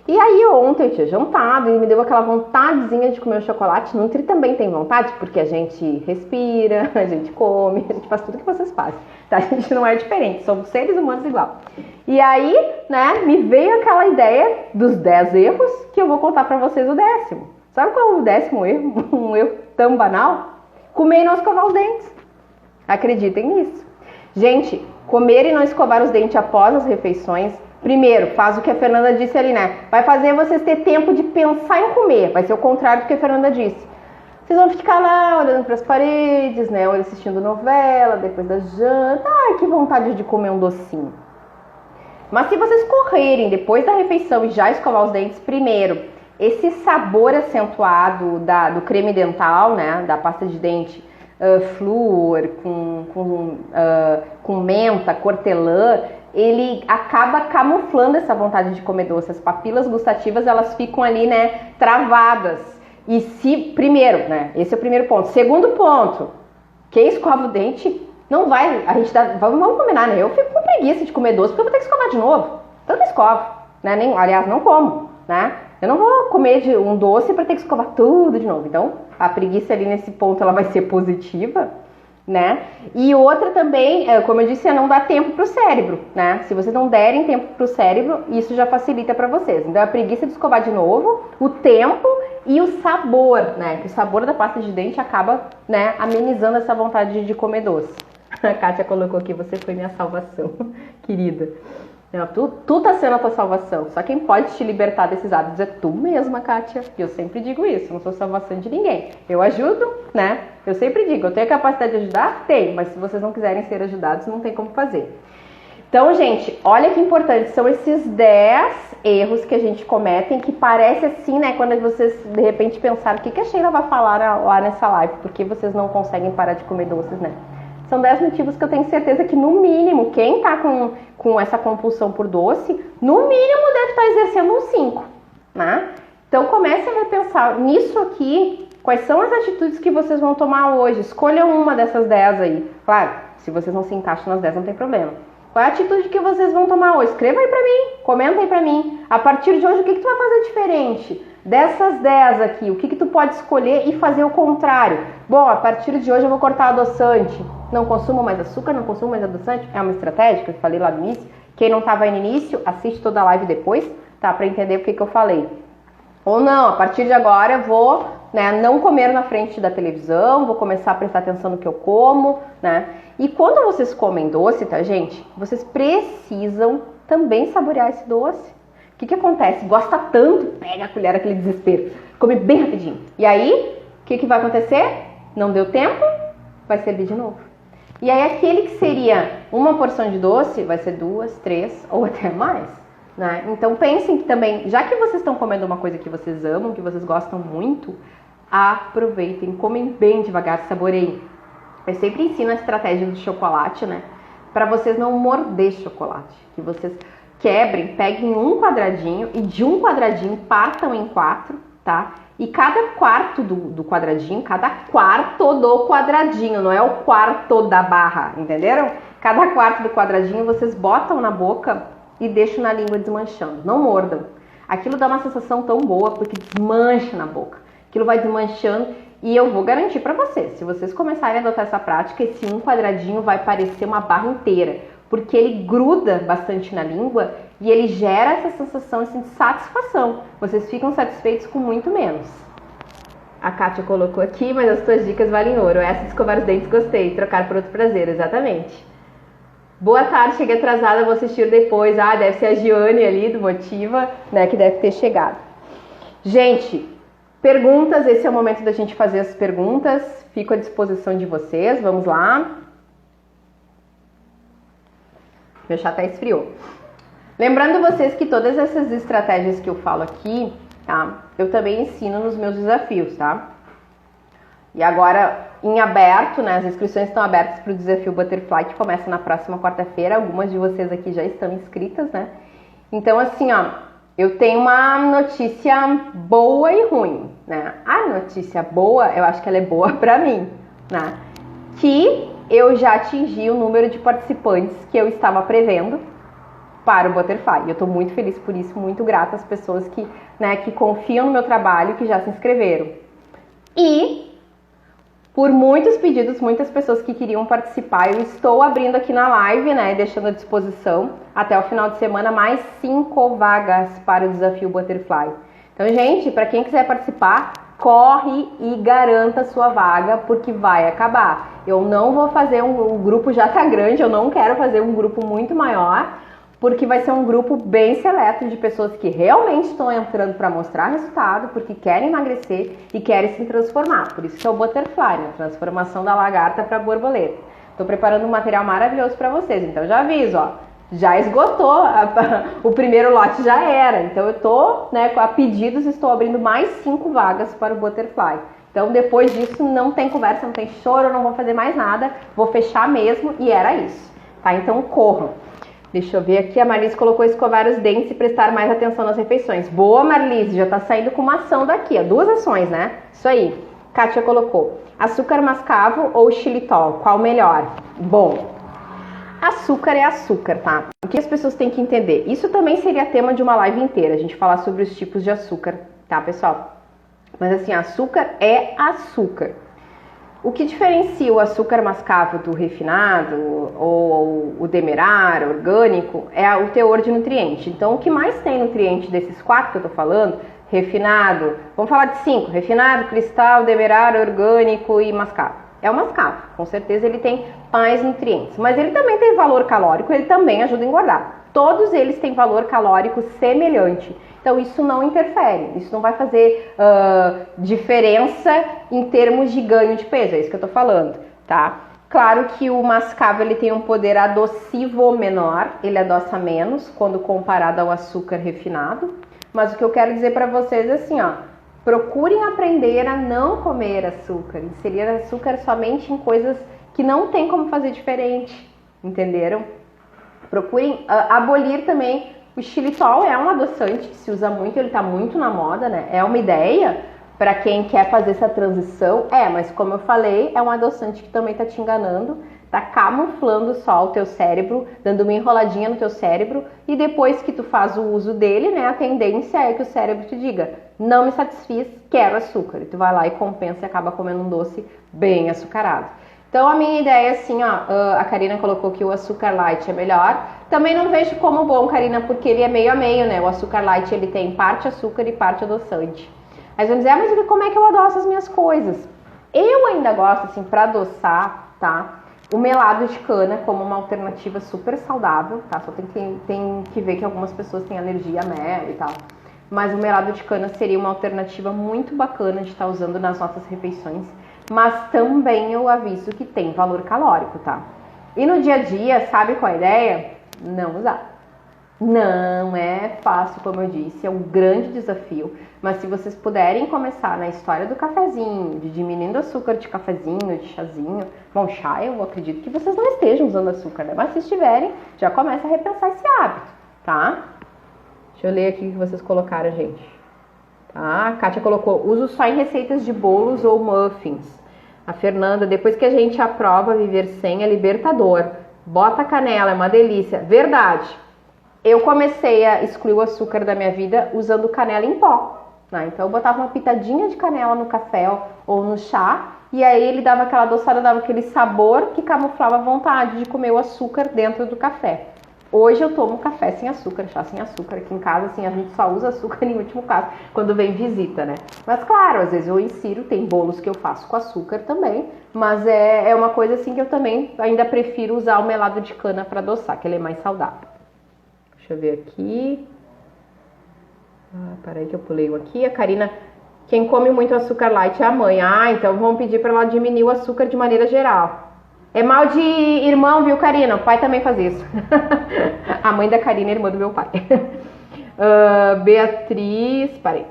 E aí ontem eu tinha jantado e me deu aquela vontadezinha de comer o chocolate. Nutri também tem vontade, porque a gente respira, a gente come, a gente faz tudo que vocês fazem. Tá? A gente não é diferente, somos seres humanos igual. E aí, né, me veio aquela ideia dos 10 erros que eu vou contar pra vocês o 10º. Sabe qual é o 10º erro? Um erro tão banal? Comer e não escovar os dentes. Acreditem nisso. Gente, comer e não escovar os dentes após as refeições, primeiro, faz o que a Fernanda disse ali, né? Vai fazer vocês ter tempo de pensar em comer. Vai ser o contrário do que a Fernanda disse. Vocês vão ficar lá olhando para as paredes, né? Ou assistindo novela, depois da janta. Ai, que vontade de comer um docinho. Mas se vocês correrem depois da refeição e já escovar os dentes, primeiro, esse sabor acentuado do creme dental, né? Da pasta de dente, flúor, com menta, hortelã, ele acaba camuflando essa vontade de comer doce. As papilas gustativas, elas ficam ali, né, travadas. E primeiro, né, esse é o primeiro ponto. Segundo ponto, quem escova o dente não vai, vamos combinar, né, eu fico com preguiça de comer doce, porque eu vou ter que escovar de novo. Então eu não escovo, né, aliás, não como, né. Eu não vou comer um doce para ter que escovar tudo de novo. Então, a preguiça ali nesse ponto, ela vai ser positiva, né? E outra também, como eu disse, é não dar tempo pro cérebro, né? Se vocês não derem tempo pro cérebro, isso já facilita para vocês. Então, a preguiça de escovar de novo, o tempo e o sabor, né? Que o sabor da pasta de dente acaba, né, amenizando essa vontade de comer doce. A Kátia colocou aqui, você foi minha salvação, querida. Tu tá sendo a tua salvação. Só quem pode te libertar desses hábitos é tu mesma, Kátia. E eu sempre digo isso, não sou salvação de ninguém. Eu ajudo, né? Eu sempre digo, eu tenho a capacidade de ajudar? Tenho, mas se vocês não quiserem ser ajudados, não tem como fazer. Então, gente, olha que importante, são esses 10 erros que a gente comete, que parece assim, né? Quando vocês, de repente, pensaram, o que a Sheila vai falar lá nessa live? Porque vocês não conseguem parar de comer doces, né? São 10 motivos que eu tenho certeza que, no mínimo, quem tá com essa compulsão por doce, no mínimo deve estar exercendo uns 5, né? Então, comecem a repensar nisso aqui, quais são as atitudes que vocês vão tomar hoje. Escolham uma dessas 10 aí. Claro, se vocês não se encaixam nas 10, não tem problema. Qual é a atitude que vocês vão tomar hoje? Escreva aí pra mim, comenta aí pra mim. A partir de hoje, o que tu vai fazer diferente? Dessas 10 aqui, o que tu pode escolher e fazer o contrário? Bom, a partir de hoje eu vou cortar adoçante. Não consumo mais açúcar, não consumo mais adoçante. É uma estratégia que eu falei lá no início. Quem não estava aí no início, assiste toda a live depois, tá? Pra entender o que eu falei. Ou não, a partir de agora eu vou, né, não comer na frente da televisão, vou começar a prestar atenção no que eu como, né? E quando vocês comem doce, tá, gente? Vocês precisam também saborear esse doce. O que acontece? Gosta tanto, pega a colher, aquele desespero, come bem rapidinho. E aí, o que vai acontecer? Não deu tempo, vai servir de novo. E aí, aquele que seria uma porção de doce, vai ser 2, 3 ou até mais, né? Então, pensem que também, já que vocês estão comendo uma coisa que vocês amam, que vocês gostam muito, aproveitem, comem bem devagar, saboreiem. Eu sempre ensino a estratégia do chocolate, né? Para vocês não morder chocolate, que vocês quebrem, peguem um quadradinho e de um quadradinho partam em 4, tá? E cada quarto do quadradinho, cada quarto do quadradinho, não é o quarto da barra, entenderam? Cada quarto do quadradinho vocês botam na boca e deixam na língua desmanchando, não mordam. Aquilo dá uma sensação tão boa porque desmancha na boca. Aquilo vai desmanchando E eu vou garantir para vocês, se vocês começarem a adotar essa prática, esse um quadradinho vai parecer uma barra inteira, porque ele gruda bastante na língua e ele gera essa sensação assim, de satisfação. Vocês ficam satisfeitos com muito menos. A Kátia colocou aqui, mas as tuas dicas valem ouro. Essa de escovar os dentes, gostei. Trocar por outro prazer, exatamente. Boa tarde, cheguei atrasada, vou assistir depois. Ah, deve ser a Giane ali do Motiva, né, que deve ter chegado. Gente, perguntas, esse é o momento da gente fazer as perguntas. Fico à disposição de vocês, vamos lá. Meu chá até esfriou. Lembrando vocês que todas essas estratégias que eu falo aqui, tá? Eu também ensino nos meus desafios, tá? E agora, em aberto, né? As inscrições estão abertas para o desafio Butterfly, que começa na próxima quarta-feira. Algumas de vocês aqui já estão inscritas, né? Então, assim, ó, eu tenho uma notícia boa e ruim, né? A notícia boa, eu acho que ela é boa para mim, né? Que eu já atingi o número de participantes que eu estava prevendo para o Butterfly. Eu estou muito feliz por isso, muito grata às pessoas que, né, que confiam no meu trabalho, que já se inscreveram. E, por muitos pedidos, muitas pessoas que queriam participar, eu estou abrindo aqui na live, né, deixando à disposição, até o final de semana, mais 5 vagas para o desafio Butterfly. Então, gente, para quem quiser participar, corre e garanta a sua vaga, porque vai acabar. Eu não vou fazer o grupo já tá grande, eu não quero fazer um grupo muito maior, porque vai ser um grupo bem seleto de pessoas que realmente estão entrando para mostrar resultado, porque querem emagrecer e querem se transformar. Por isso que é o Butterfly, né? Transformação da lagarta para borboleta. Estou preparando um material maravilhoso para vocês, então já aviso, ó. Já esgotou, o primeiro lote já era. Então eu tô, né, a pedidos, estou abrindo mais 5 vagas para o Butterfly. Então depois disso não tem conversa, não tem choro, não vou fazer mais nada, vou fechar mesmo e era isso, tá? Então corram. Deixa eu ver aqui, a Marlise colocou escovar os dentes e prestar mais atenção nas refeições. Boa, Marlise, já tá saindo com uma ação daqui, ó, 2 ações, né? Isso aí. Kátia colocou, açúcar mascavo ou xilitol, qual melhor? Bom, açúcar é açúcar, tá? O que as pessoas têm que entender? Isso também seria tema de uma live inteira, a gente falar sobre os tipos de açúcar, tá, pessoal? Mas assim, açúcar é açúcar. O que diferencia o açúcar mascavo do refinado ou o demerara, orgânico, é o teor de nutriente. Então, o que mais tem nutriente desses 4 que eu tô falando, refinado, vamos falar de 5, refinado, cristal, demerara, orgânico e mascavo. É o mascavo, com certeza ele tem mais nutrientes, mas ele também tem valor calórico, ele também ajuda a engordar. Todos eles têm valor calórico semelhante. Então isso não interfere, isso não vai fazer diferença em termos de ganho de peso, é isso que eu tô falando, tá? Claro que o mascavo ele tem um poder adoçivo menor, ele adoça menos quando comparado ao açúcar refinado, mas o que eu quero dizer para vocês é assim, ó, procurem aprender a não comer açúcar, inserir açúcar somente em coisas que não tem como fazer diferente, entenderam? Procurem abolir também. O xilitol é um adoçante que se usa muito, ele tá muito na moda, né? É uma ideia para quem quer fazer essa transição, mas como eu falei, é um adoçante que também tá te enganando, tá camuflando só o teu cérebro, dando uma enroladinha no teu cérebro, e depois que tu faz o uso dele, né, a tendência é que o cérebro te diga, não me satisfiz, quero açúcar, e tu vai lá e compensa e acaba comendo um doce bem açucarado. Então a minha ideia é assim, ó, a Karina colocou que o açúcar light é melhor. Também não vejo como bom, Karina, porque ele é meio a meio, né? O açúcar light ele tem parte açúcar e parte adoçante. Mas vão dizer, mas como é que eu adoço as minhas coisas? Eu ainda gosto, assim, pra adoçar, tá? O melado de cana como uma alternativa super saudável, tá? Só tem que ver que algumas pessoas têm alergia a mel e tal. Mas o melado de cana seria uma alternativa muito bacana de estar usando nas nossas refeições. Mas também eu aviso que tem valor calórico, tá? E no dia a dia, sabe qual é a ideia? Não usar. Não é fácil, como eu disse, é um grande desafio. Mas se vocês puderem começar na história do cafezinho, de diminuindo o açúcar de cafezinho, de chazinho. Bom, chá eu acredito que vocês não estejam usando açúcar, né? Mas se estiverem, já começa a repensar esse hábito, tá? Deixa eu ler aqui o que vocês colocaram, gente. Tá? A Kátia colocou, uso só em receitas de bolos ou muffins. A Fernanda, depois que a gente aprova viver sem, é libertador. Bota canela, é uma delícia. Verdade. Eu comecei a excluir o açúcar da minha vida usando canela em pó. né? Então eu botava uma pitadinha de canela no café ou no chá, e aí ele dava aquela adoçada, dava aquele sabor que camuflava a vontade de comer o açúcar dentro do café. Hoje eu tomo café sem açúcar, chá sem açúcar. Aqui em casa, assim, a gente só usa açúcar em último caso, quando vem visita, né? Mas claro, às vezes eu insiro, tem bolos que eu faço com açúcar também, mas é uma coisa assim que eu também ainda prefiro usar o melado de cana para adoçar, que ele é mais saudável. Deixa eu ver aqui. Peraí que eu pulei um aqui. A Karina, quem come muito açúcar light é a mãe. Então vamos pedir para ela diminuir o açúcar de maneira geral. É mal de irmão, viu, Karina? O pai também faz isso. A mãe da Karina é irmã do meu pai. Beatriz... Parei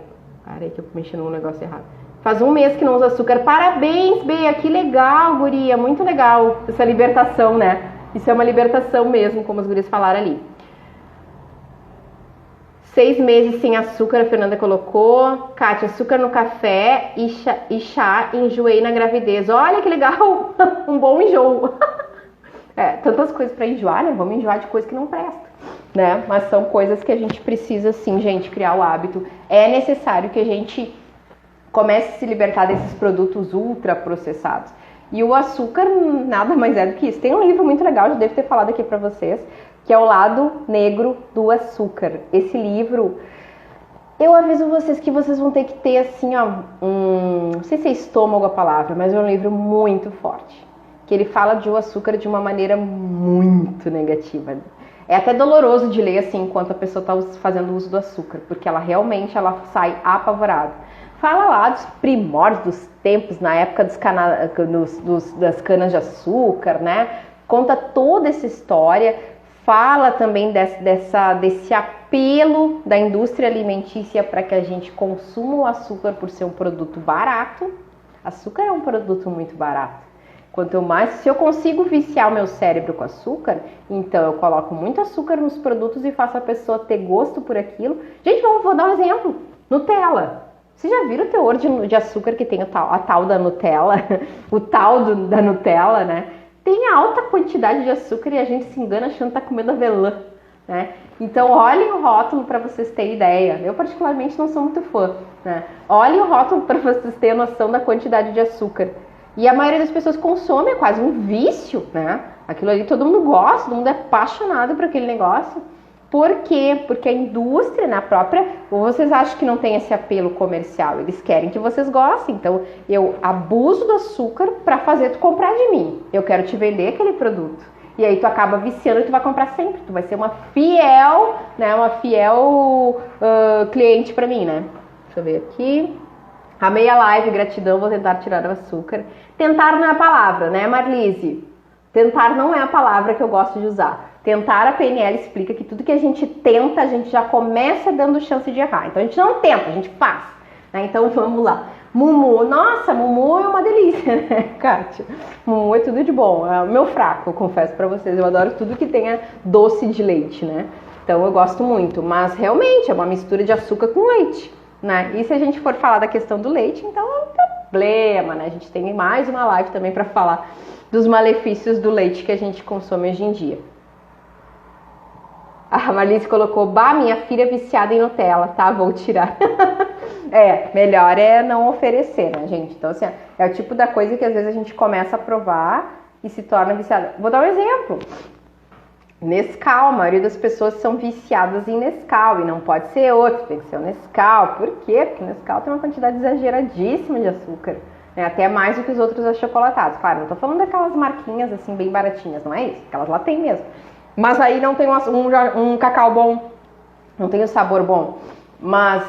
que eu mexi num negócio errado. Faz um mês que não usa açúcar. Parabéns, Bea. Que legal, guria. Muito legal essa libertação, né? Isso é uma libertação mesmo, como as gurias falaram ali. 6 meses sem açúcar, a Fernanda colocou. Kátia, açúcar no café e chá, enjoei na gravidez. Olha que legal, um bom enjoo. Tantas coisas para enjoar, né? Vamos enjoar de coisa que não presta, né? Mas são coisas que a gente precisa, sim, gente, criar o hábito. É necessário que a gente comece a se libertar desses produtos ultraprocessados. E o açúcar nada mais é do que isso. Tem um livro muito legal, já devo ter falado aqui para vocês, que é O Lado Negro do Açúcar. Esse livro, eu aviso vocês que vocês vão ter que ter assim, ó, não sei se é estômago a palavra, mas é um livro muito forte, que ele fala de o açúcar de uma maneira muito negativa. É até doloroso de ler assim, enquanto a pessoa está fazendo uso do açúcar, porque ela realmente sai apavorada. Fala lá dos primórdios dos tempos, na época das canas de açúcar, né? Conta toda essa história. Fala também desse apelo da indústria alimentícia para que a gente consuma o açúcar por ser um produto barato. Açúcar é um produto muito barato. Quanto mais, se eu consigo viciar o meu cérebro com açúcar, então eu coloco muito açúcar nos produtos e faço a pessoa ter gosto por aquilo. Gente, vou dar um exemplo. Nutella. Vocês já viram o teor de açúcar que tem a tal da Nutella? O tal da Nutella, né? Tem alta quantidade de açúcar e a gente se engana achando que tá comendo avelã, né? Então olhem o rótulo para vocês terem ideia. Eu particularmente não sou muito fã, né? Olhem o rótulo para vocês terem noção da quantidade de açúcar. E a maioria das pessoas consome, é quase um vício, né? Aquilo ali todo mundo gosta, todo mundo é apaixonado por aquele negócio. Por quê? Porque a indústria, na própria... Ou vocês acham que não tem esse apelo comercial? Eles querem que vocês gostem. Então, eu abuso do açúcar para fazer tu comprar de mim. Eu quero te vender aquele produto. E aí tu acaba viciando e tu vai comprar sempre. Tu vai ser uma fiel, né? Uma fiel cliente para mim, né? Deixa eu ver aqui. Amei a live, gratidão, vou tentar tirar o açúcar. Tentar não é a palavra, né, Marlise? Tentar não é a palavra que eu gosto de usar. Tentar, a PNL explica que tudo que a gente tenta, a gente já começa dando chance de errar. Então a gente não tenta, a gente faz. Né? Então vamos lá. Mumu, nossa, Mumu é uma delícia, né, Kátia? Mumu é tudo de bom. É o meu fraco, eu confesso pra vocês. Eu adoro tudo que tenha doce de leite, né? Então eu gosto muito. Mas realmente é uma mistura de açúcar com leite, né? E se a gente for falar da questão do leite, então é um problema, né? A gente tem mais uma live também pra falar dos malefícios do leite que a gente consome hoje em dia. A Marlise colocou, bah, minha filha é viciada em Nutella, tá? Vou tirar. Melhor é não oferecer, né, gente? Então, assim, é o tipo da coisa que às vezes a gente começa a provar e se torna viciada. Vou dar um exemplo. Nescau, a maioria das pessoas são viciadas em Nescau e não pode ser outro, tem que ser o Nescau. Por quê? Porque o Nescau tem uma quantidade exageradíssima de açúcar, né? Até mais do que os outros achocolatados. Claro, não tô falando daquelas marquinhas assim bem baratinhas, não é isso? Aquelas lá tem mesmo. Mas aí não tem um cacau bom, não tem o sabor bom. Mas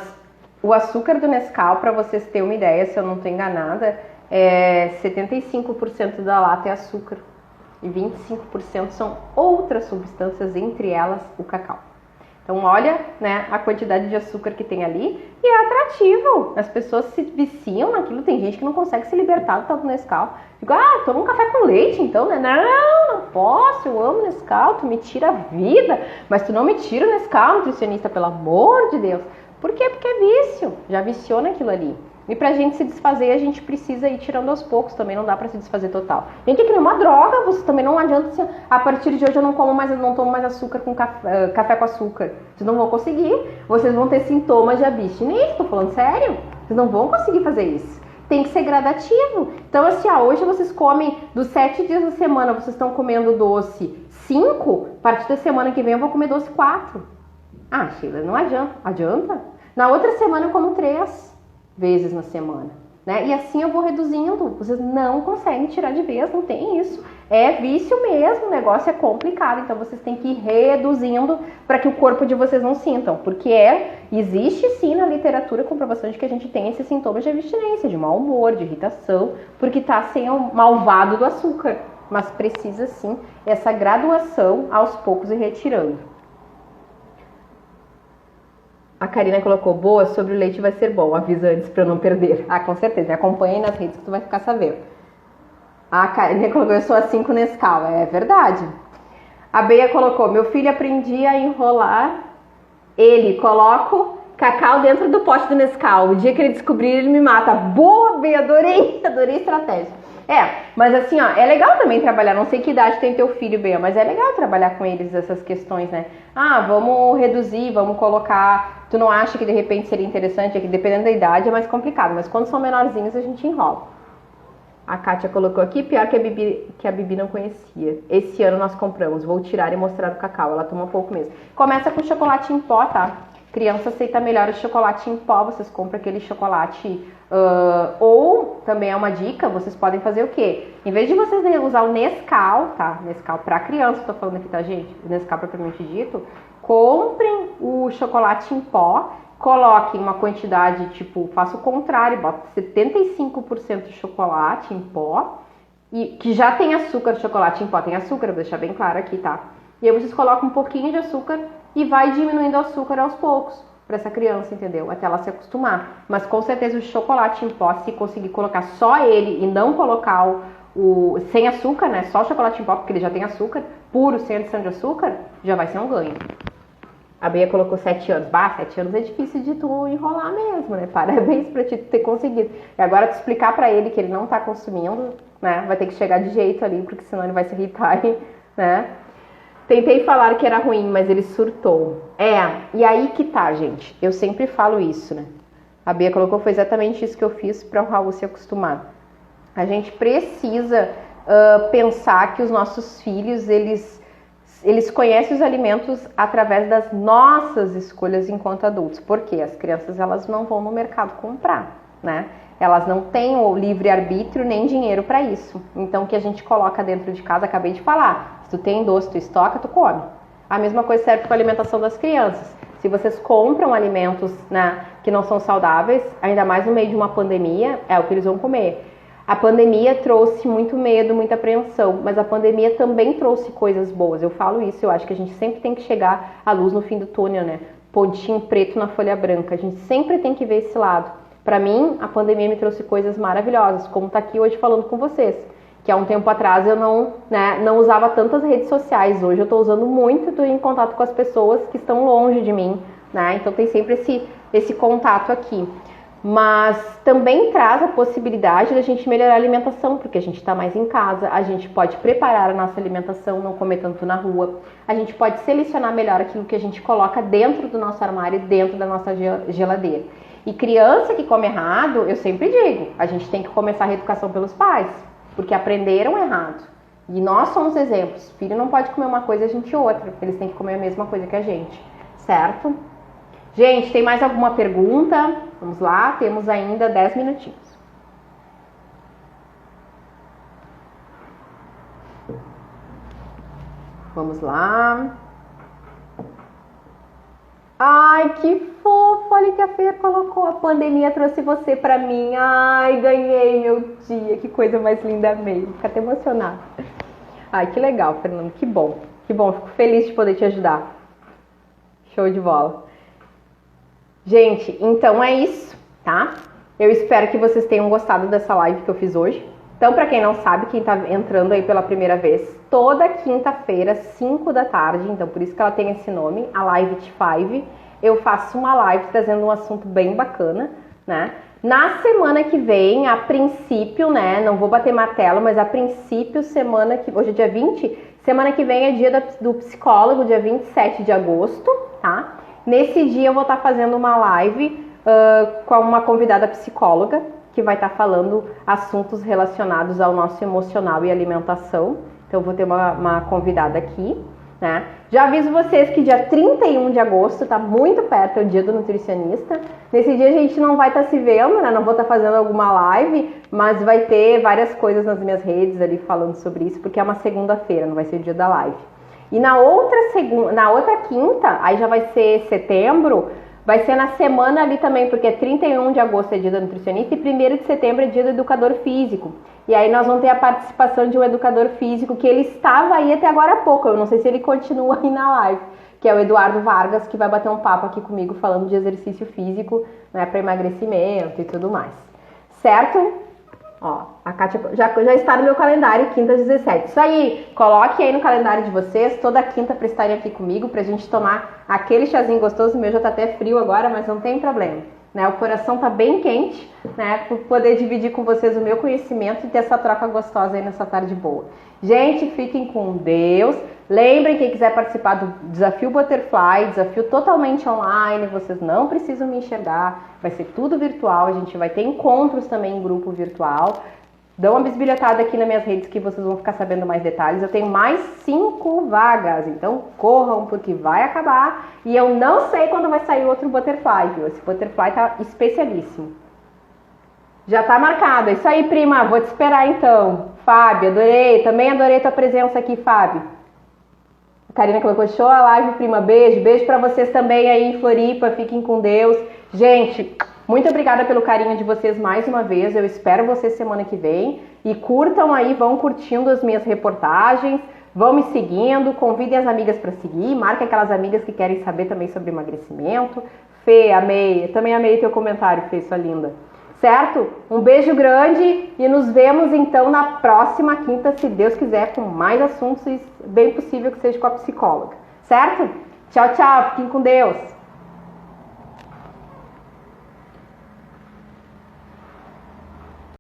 o açúcar do Nescau, para vocês terem uma ideia, se eu não estou enganada, 75% da lata é açúcar e 25% são outras substâncias, entre elas o cacau. Então olha, né, a quantidade de açúcar que tem ali e é atrativo. As pessoas se viciam naquilo, tem gente que não consegue se libertar do tal do Nescau. Digo, toma um café com leite então, né? Não posso, eu amo Nescau, tu me tira a vida, mas tu não me tira o Nescau, nutricionista, pelo amor de Deus. Por quê? Porque é vício, já viciou naquilo ali. E pra gente se desfazer, a gente precisa ir tirando aos poucos, também não dá pra se desfazer total. Gente, é que nem uma droga, você também não adianta assim, a partir de hoje eu não tomo mais açúcar com café com açúcar. Vocês não vão conseguir, vocês vão ter sintomas de abstinência, tô falando sério. Vocês não vão conseguir fazer isso. Tem que ser gradativo. Então assim, hoje vocês comem dos 7 dias da semana, vocês estão comendo doce 5, a partir da semana que vem eu vou comer doce 4. Ah, Sheila, não adianta. Adianta? Na outra semana eu como 3 vezes na semana, né? E assim eu vou reduzindo. Vocês não conseguem tirar de vez, não tem isso. É vício mesmo, o negócio é complicado. Então vocês têm que ir reduzindo para que o corpo de vocês não sintam. Porque existe sim na literatura a comprovação de que a gente tem esses sintomas de abstinência, de mau humor, de irritação, porque tá sem o malvado do açúcar. Mas precisa sim essa graduação aos poucos e retirando. A Karina colocou, boa, sobre o leite vai ser bom, avisa antes pra eu não perder. Ah, com certeza, me acompanhe nas redes que tu vai ficar sabendo. A Karina colocou, eu sou assim com Nescau, é verdade. A Beia colocou, meu filho aprendia a enrolar, coloco cacau dentro do pote do Nescau, o dia que ele descobrir ele me mata. Boa, Beia, adorei a estratégia. Mas assim, é legal também trabalhar, não sei que idade tem teu filho, Bea, mas é legal trabalhar com eles essas questões, né? Ah, vamos reduzir, vamos colocar, tu não acha que de repente seria interessante, é que dependendo da idade é mais complicado, mas quando são menorzinhos a gente enrola. A Kátia colocou aqui, pior que a Bibi não conhecia. Esse ano nós compramos, vou tirar e mostrar o cacau, ela toma pouco mesmo. Começa com chocolate em pó, tá? Criança aceita melhor o chocolate em pó, vocês compram aquele chocolate, ou também é uma dica, vocês podem fazer o quê? Em vez de vocês usar o Nescau, tá? Nescau pra criança, tô falando aqui, tá, gente? O Nescau propriamente dito, comprem o chocolate em pó, coloquem uma quantidade, tipo, faça o contrário, bota 75% de chocolate em pó, e que já tem açúcar, chocolate em pó tem açúcar, vou deixar bem claro aqui, tá? E aí vocês colocam um pouquinho de açúcar e vai diminuindo o açúcar aos poucos para essa criança, entendeu? Até ela se acostumar. Mas com certeza o chocolate em pó, se conseguir colocar só ele e não colocar o sem açúcar, né? Só o chocolate em pó, porque ele já tem açúcar, puro, sem adição de açúcar, já vai ser um ganho. A Bia colocou 7 anos. 7 anos é difícil de tu enrolar mesmo, né? Parabéns pra ti ter conseguido. E agora tu explicar pra ele que ele não tá consumindo, né? Vai ter que chegar de jeito ali, porque senão ele vai se irritar, né? Tentei falar que era ruim, mas ele surtou. E aí que tá, gente. Eu sempre falo isso, né? A Bia colocou, foi exatamente isso que eu fiz para o Raul se acostumar. A gente precisa pensar que os nossos filhos, eles conhecem os alimentos através das nossas escolhas enquanto adultos. Porque as crianças, elas não vão no mercado comprar, né? Elas não têm o livre-arbítrio nem dinheiro para isso. Então, o que a gente coloca dentro de casa, acabei de falar, se tu tem doce, tu estoca, tu come. A mesma coisa serve para a alimentação das crianças. Se vocês compram alimentos, né, que não são saudáveis, ainda mais no meio de uma pandemia, é o que eles vão comer. A pandemia trouxe muito medo, muita apreensão, mas a pandemia também trouxe coisas boas. Eu falo isso, eu acho que a gente sempre tem que chegar à luz no fim do túnel, né? Pontinho preto na folha branca. A gente sempre tem que ver esse lado. Para mim, a pandemia me trouxe coisas maravilhosas, como tá aqui hoje falando com vocês. Que há um tempo atrás eu não usava tantas redes sociais. Hoje eu estou usando muito, estou em contato com as pessoas que estão longe de mim, né? Então tem sempre esse contato aqui. Mas também traz a possibilidade da gente melhorar a alimentação, porque a gente está mais em casa, a gente pode preparar a nossa alimentação, não comer tanto na rua, a gente pode selecionar melhor aquilo que a gente coloca dentro do nosso armário, dentro da nossa geladeira. E criança que come errado, eu sempre digo, a gente tem que começar a reeducação pelos pais, porque aprenderam errado. E nós somos exemplos. Filho não pode comer uma coisa e a gente outra. Eles têm que comer a mesma coisa que a gente, certo? Gente, tem mais alguma pergunta? Vamos lá, temos ainda 10 minutinhos. Vamos lá. Ai, que fofo! Olha que a Fê colocou. A pandemia trouxe você pra mim. Ai, ganhei meu dia. Que coisa mais linda mesmo. Fico até emocionada. Ai, que legal, Fernando. Que bom. Que bom. Fico feliz de poder te ajudar. Show de bola. Gente, então é isso, tá? Eu espero que vocês tenham gostado dessa live que eu fiz hoje. Então, pra quem não sabe, quem tá entrando aí pela primeira vez, toda quinta-feira, 5 da tarde, então por isso que ela tem esse nome, a Live de 5, eu faço uma live trazendo um assunto bem bacana, né? Na semana que vem, a princípio, né, não vou bater martelo, mas a princípio, hoje é dia 20, semana que vem é dia do psicólogo, dia 27 de agosto, tá? Nesse dia eu vou estar fazendo uma live com uma convidada psicóloga, que vai estar falando assuntos relacionados ao nosso emocional e alimentação. Então eu vou ter uma convidada aqui, né? Já aviso vocês que dia 31 de agosto, tá muito perto, é o dia do nutricionista. Nesse dia a gente não vai estar se vendo, né? Não vou estar fazendo alguma live, mas vai ter várias coisas nas minhas redes ali falando sobre isso, porque é uma segunda-feira, não vai ser o dia da live. E na outra quinta, aí já vai ser setembro, vai ser na semana ali também, porque 31 de agosto é dia do nutricionista e 1º de setembro é dia do educador físico. E aí nós vamos ter a participação de um educador físico que ele estava aí até agora há pouco, eu não sei se ele continua aí na live, que é o Eduardo Vargas, que vai bater um papo aqui comigo falando de exercício físico, né, para emagrecimento e tudo mais. Certo? Ó, a Kátia já está no meu calendário, quinta às 17. Isso aí, coloque aí no calendário de vocês, toda quinta para estarem aqui comigo, pra gente tomar aquele chazinho gostoso. O meu já tá até frio agora, mas não tem problema, né? O coração tá bem quente, né? Por poder dividir com vocês o meu conhecimento e ter essa troca gostosa aí nessa tarde boa. Gente, fiquem com Deus. Lembrem, quem quiser participar do Desafio Butterfly, desafio totalmente online, vocês não precisam me enxergar, vai ser tudo virtual, a gente vai ter encontros também em grupo virtual. Dão uma bisbilhotada aqui nas minhas redes que vocês vão ficar sabendo mais detalhes. Eu tenho mais 5 vagas, então corram porque vai acabar. E eu não sei quando vai sair outro Butterfly, viu? Esse Butterfly tá especialíssimo. Já tá marcado, é isso aí, prima, vou te esperar então. Fábio, também adorei tua presença aqui, Fábio. A Karina colocou show a live, prima, beijo pra vocês também aí em Floripa, fiquem com Deus. Gente, muito obrigada pelo carinho de vocês mais uma vez, eu espero vocês semana que vem. E curtam aí, vão curtindo as minhas reportagens, vão me seguindo, convidem as amigas para seguir, marquem aquelas amigas que querem saber também sobre emagrecimento. Fê, amei, também amei teu comentário, Fê, sua linda. Certo? Um beijo grande e nos vemos então na próxima quinta, se Deus quiser, com mais assuntos e bem possível que seja com a psicóloga. Certo? Tchau, tchau. Fiquem com Deus.